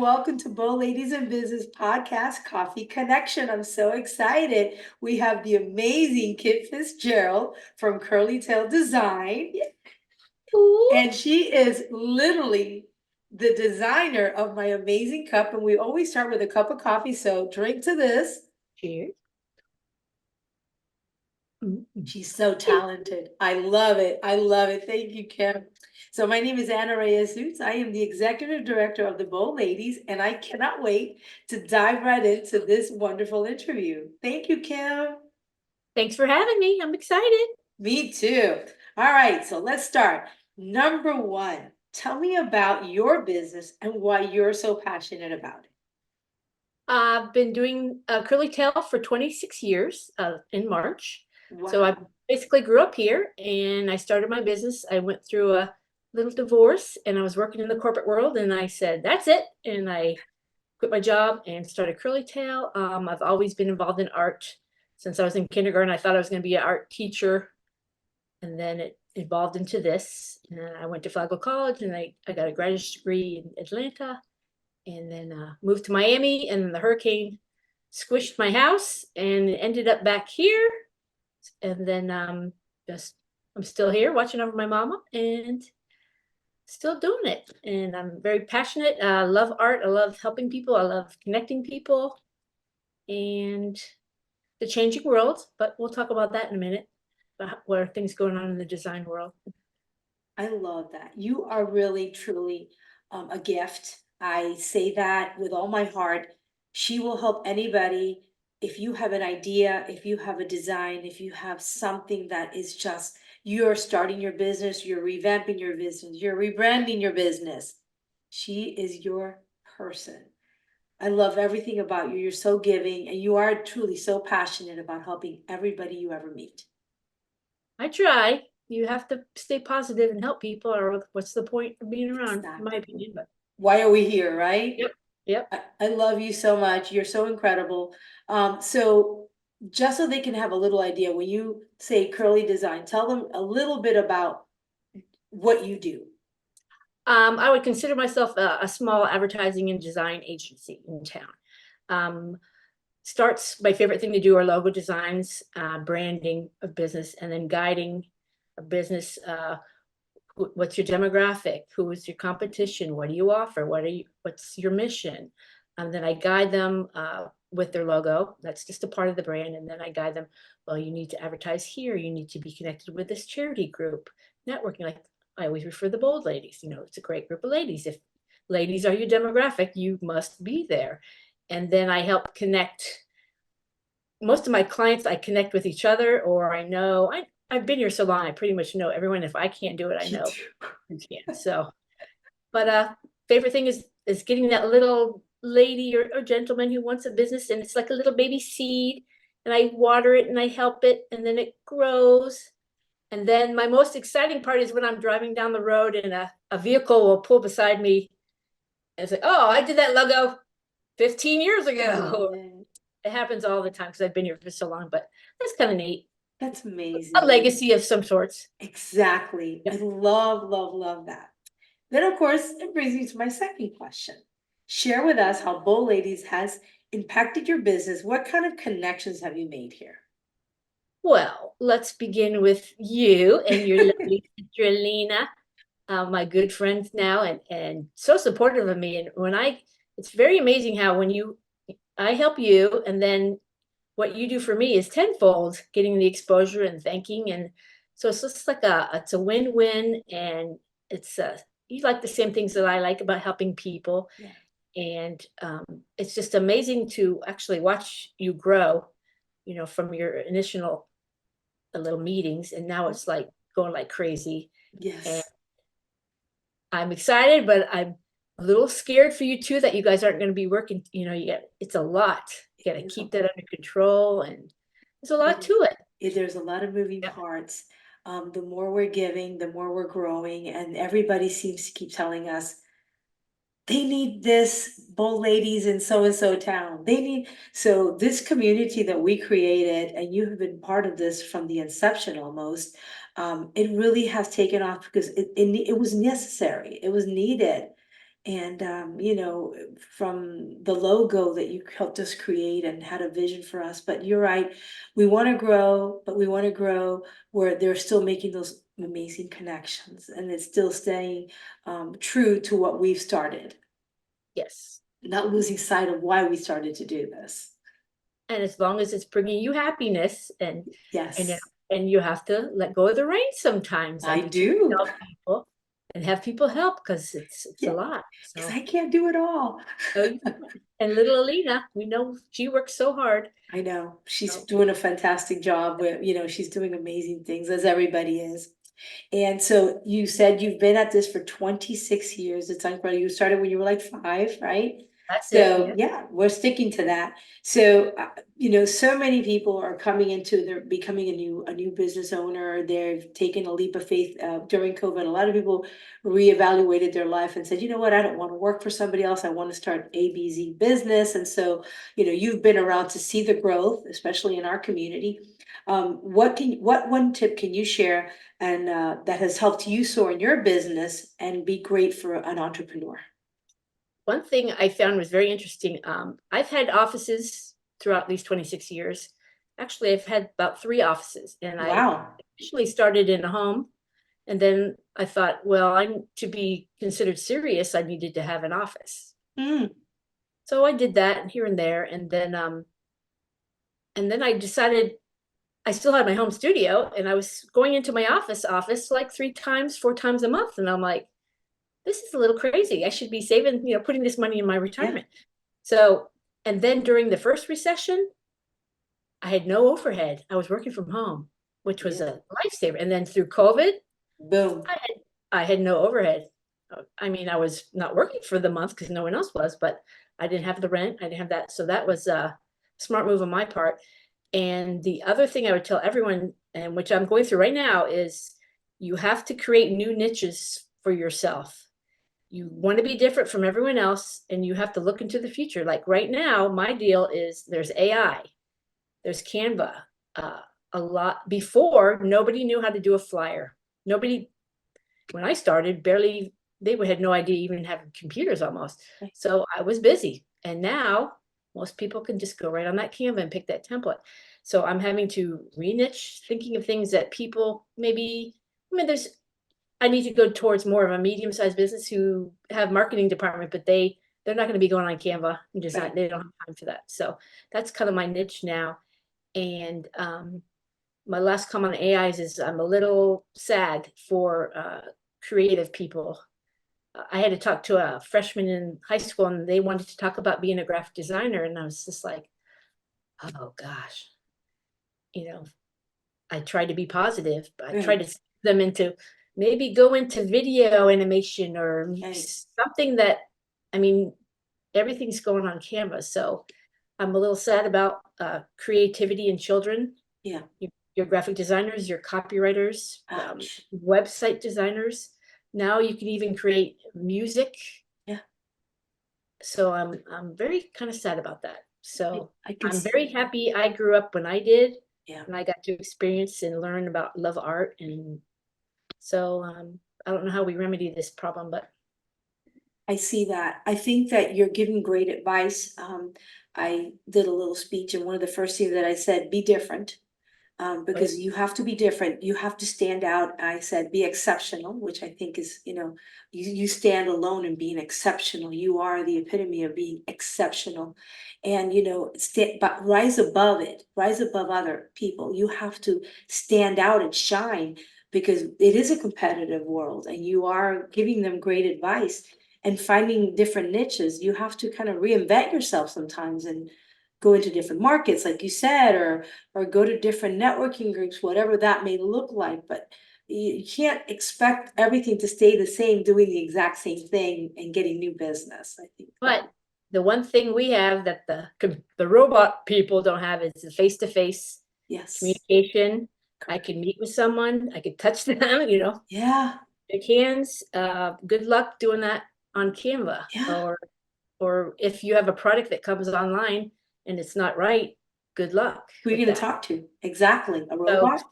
welcome to Bow Ladies in Business Podcast Coffee Connection. I'm so excited. We have the amazing Kim Fitzgerald from Curleytail Design, Ooh, and she is literally the designer of my amazing cup. And we always start with a cup of coffee, so drink to this. cheers. She's so talented. I love it. I love it. Thank you, Kim. So my name is Anna Reyes-Ouzts. I am the executive director of the Bow Ladies, and I cannot wait to dive right into this wonderful interview. Thank you, Kim. Thanks for having me. I'm excited. Me too. All right, so let's start. Number one, tell me about your business and why you're so passionate about it. I've been doing Curleytail for 26 years in March. So I Wow. basically grew up here and I started my business. I went through a little divorce and I was working in the corporate world and I said, that's it. And I quit my job and started Curleytail. I've always been involved in art since I was in kindergarten. I thought I was going to be an art teacher. And then it evolved into this. I went to Flagler College and I got a graduate degree in Atlanta and then moved to Miami. And then the hurricane squished my house and it ended up back here. And then just I'm still here watching over my mama and still doing it. And I'm very passionate. I love art. I love helping people. I love connecting people and the changing world. But we'll talk about that in a minute. About what are things going on in the design world. I love that. You are really, truly a gift. I say that with all my heart. She will help anybody. If you have an idea, if you have a design, if you have something that is just, you're starting your business, you're revamping your business, you're rebranding your business. She is your person. I love everything about you. You're so giving and you are truly so passionate about helping everybody you ever meet. I try. You have to stay positive and help people, or what's the point of being around, in my Exactly. opinion. But Why are we here, right? yep, yep. I love you so much. You're so incredible. So just so they can have a little idea, when you say Curly Design, tell them a little bit about what you do. I would consider myself a small advertising and design agency in town. Um, Starts my favorite thing to do are logo designs, branding of business, and then guiding a business. What's your demographic? Who is your competition? What do you offer? What's your mission? And then I guide them with their logo. That's just a part of the brand. And then I guide them, well, you need to advertise here. You need to be connected with this charity group, networking. Like I always refer the Bold Ladies. It's a great group of ladies. If ladies are your demographic, you must be there. And then I help connect most of my clients. I connect with each other, or I've been here so long, I pretty much know everyone. If I can't do it, I Me know too. you can. So, but favorite thing is getting that little lady or gentleman who wants a business, and it's like a little baby seed, and I water it and I help it, and then it grows. And then my most exciting part is when I'm driving down the road and a vehicle will pull beside me and it's like, oh, I did that logo 15 years ago. Love it. It happens all the time because I've been here for so long, but that's kind of neat. That's A amazing. legacy of some sorts. Exactly. I Yep. love, love, love that. Then, of course, it brings me to my second question. Share with us how Bow Ladies has impacted your business. What kind of connections have you made here? Well, let's begin with you and your lovely sister Lena, my good friends now, and so supportive of me. And it's very amazing how I help you, and then what you do for me is tenfold, getting the exposure and thanking, and so it's just like it's a win-win, and it's you like the same things that I like about helping people, Yeah. and it's just amazing to actually watch you grow, from your initial little meetings, and now it's like going like crazy. And Yes. I'm excited, but I'm a little scared for you too that you guys aren't going to be working. It's a lot. You got to It is a keep that lot. under control, and there's a lot It, to it. there's a lot of moving Yeah. parts. The more we're giving, the more we're growing, and everybody seems to keep telling us they need this bold ladies in so and so town. They need so this community that we created, and you have been part of this from the inception almost. It really has taken off because it was necessary. It was needed. And, you know, from the logo that you helped us create and had a vision for us. But you're right, we want to grow, but we want to grow where they're still making those amazing connections and it's still staying true to what we've started, Yes. not losing sight of why we started to do this. And as long as it's bringing you happiness and you know, Yes, and you have to let go of the reins sometimes. I I need to do. help people and have people help because it's a Yeah, lot. because So I can't do it all. no, you can't. And little Alina, we know she works so hard. I know she's So doing a fantastic job with, you know, she's doing amazing things as everybody is. And so you said you've been at this for 26 years. It's incredible. You started when you were like 5, right? that's it. So Yeah. yeah, we're sticking to that. So you know, so many people are coming into their becoming a new business owner. They've taken a leap of faith during COVID. A lot of people reevaluated their life and said, you know what, I don't want to work for somebody else. I want to start ABZ business. And so, you know, you've been around to see the growth, especially in our community. What one tip can you share and that has helped you soar in your business and be great for an entrepreneur? One thing I found was very interesting. I've had offices throughout these 26 years. Actually, I've had about 3 offices, and I Wow. initially started in a home. And then I thought, well, I'm to be considered serious, I needed to have an office. Mm, So I did that here and there, and then I decided I still had my home studio, and I was going into my office like 3 times, 4 times a month, and I'm like, this is a little crazy. I should be saving, putting this money in my yeah, retirement. So, and then during the first recession, I had no overhead. I was working from home, which was yeah. a lifesaver. And then through COVID, Boom. I had no overhead. I mean, I was not working for the month because no one else was, but I didn't have the rent. I didn't have that. So that was a smart move on my part. And the other thing I would tell everyone, and which I'm going through right now, is you have to create new niches for yourself. You want to be different from everyone else, and you have to look into the future. Like right now, my deal is there's AI, there's Canva. Uh, a lot before, nobody knew how to do a flyer. Nobody, when I started, barely, they had no idea even having computers almost. Right. So I was busy. And now most people can just go right on that Canva and pick that template. So I'm having to re-niche, thinking of things that people maybe, I mean, I need to go towards more of a medium-sized business who have marketing department, but they're not going to be going on Canva and design. Right. They don't have time for that. So that's kind of my niche now. And my last comment on AIs is I'm a little sad for creative people. I had to talk to a freshman in high school, and they wanted to talk about being a graphic designer, and I was just like, oh gosh, you know, I tried to be positive, but I tried Right. to send them into maybe go into video animation or Right. something that, I mean, everything's going on Canvas. So I'm a little sad about creativity in children. Yeah. Your graphic designers, your copywriters, Ouch. website designers. Now you can even create music. Yeah. So I'm very kind of sad about that. So I can I'm see. very happy I grew up when I did, Yeah. and I got to experience and learn about love art. And so I don't know how we remedy this problem, but I see that. I think that you're giving great advice. I did a little speech, and one of the first things that I said, be different. oh, Because you have to be different. You have to stand out. I said, be exceptional, which I think is, you know, you stand alone in being exceptional. You are the epitome of being exceptional. And, you know, but rise above it, rise above other people. You have to stand out and shine because it is a competitive world and you are giving them great advice and finding different niches. You have to kind of reinvent yourself sometimes and go into different markets, like you said, or go to different networking groups, whatever that may look like. But you can't expect everything to stay the same, doing the exact same thing and getting new business. I think that, but the one thing we have that the robot people don't have is the face-to-face yes. communication. I Correct. could meet with someone, I could touch them, Yeah. shake hands. Good luck doing that on Canva. Yeah. Or if you have a product that comes online and it's not right, good luck Who are you with going to that. talk to? Exactly. A So robot?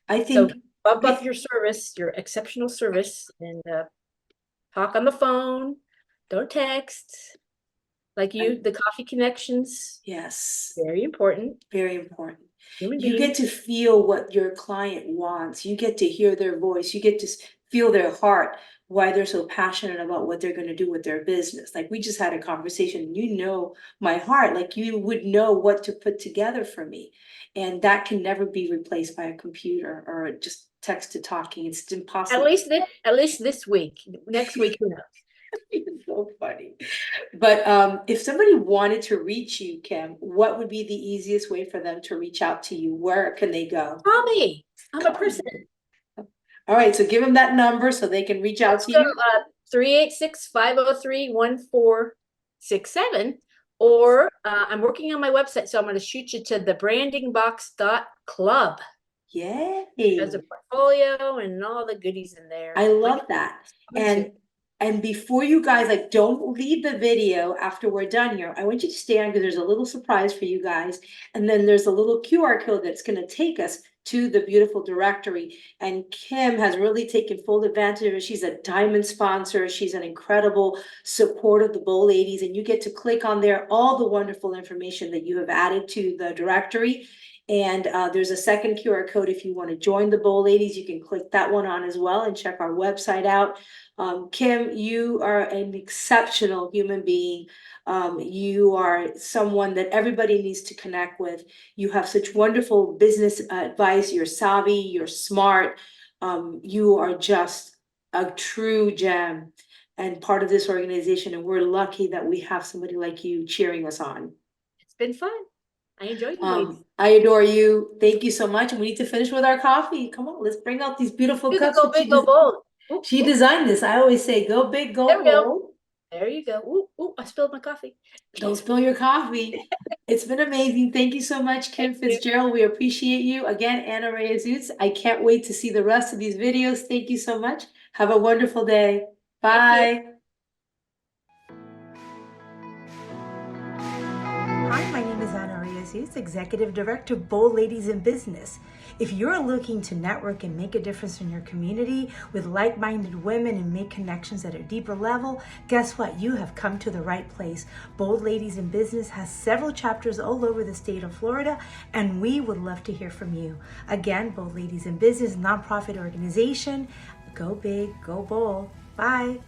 I so think, bump up I, your service, your exceptional service, and talk on the phone, Don't text. Like you, the coffee connections, Yes, very important. very important. Human You get beings. to feel what your client wants. You get to hear their voice. You get to feel their heart, why they're so passionate about what they're going to do with their business. Like we just had a conversation, you know my heart, like you would know what to put together for me. And that can never be replaced by a computer or just text to talking. It's impossible. At least this week. Next week, who knows? It's so funny. But if somebody wanted to reach you, Kim, what would be the easiest way for them to reach out to you? Where can they go? Call me. I'm a Call person. you. All right, so give them that number so they can reach out to So you. 386-503-1467. Or I'm working on my website, so I'm going to shoot you to thebrandingbox.club. Yay. There's a portfolio and all the goodies in there. I love that. Fun too. And before you guys, like, don't leave the video after we're done here. I want you to stay on because there's a little surprise for you guys. And then there's a little QR code that's going to take us to the beautiful directory. And Kim has really taken full advantage of it. She's a diamond sponsor. She's an incredible support of the Bowl Ladies. And you get to click on there all the wonderful information that you have added to the directory. And there's a second QR code if you want to join the Bowl Ladies. You can click that one on as well and check our website out. Kim, you are an exceptional human being. You are someone that everybody needs to connect with. You have such wonderful business advice. You're savvy, you're smart. You are just a true gem and part of this organization. And we're lucky that we have somebody like you cheering us on. It's been fun. I enjoyed you ladies. I adore you. Thank you so much. And we need to finish with our coffee. Come on, let's bring out these beautiful You can cups. go big, go bold. Ooh, She ooh. designed this. I always say, go big, There go we go. bold. There you go. Ooh, ooh, I spilled my coffee. Don't spill your coffee. It's been amazing. Thank you so much, Kim Thank you. Fitzgerald. We appreciate you. Again, Anna Reyes-Ouzts. I can't wait to see the rest of these videos. Thank you so much. Have a wonderful day. Bye. Hi, my name is Anna Reyes-Ouzts, Executive Director of Bold Ladies in Business. If you're looking to network and make a difference in your community with like-minded women and make connections at a deeper level, guess what? You have come to the right place. Bold Ladies in Business has several chapters all over the state of Florida, and we would love to hear from you. Again, Bold Ladies in Business, nonprofit organization. Go big, go bold. Bye.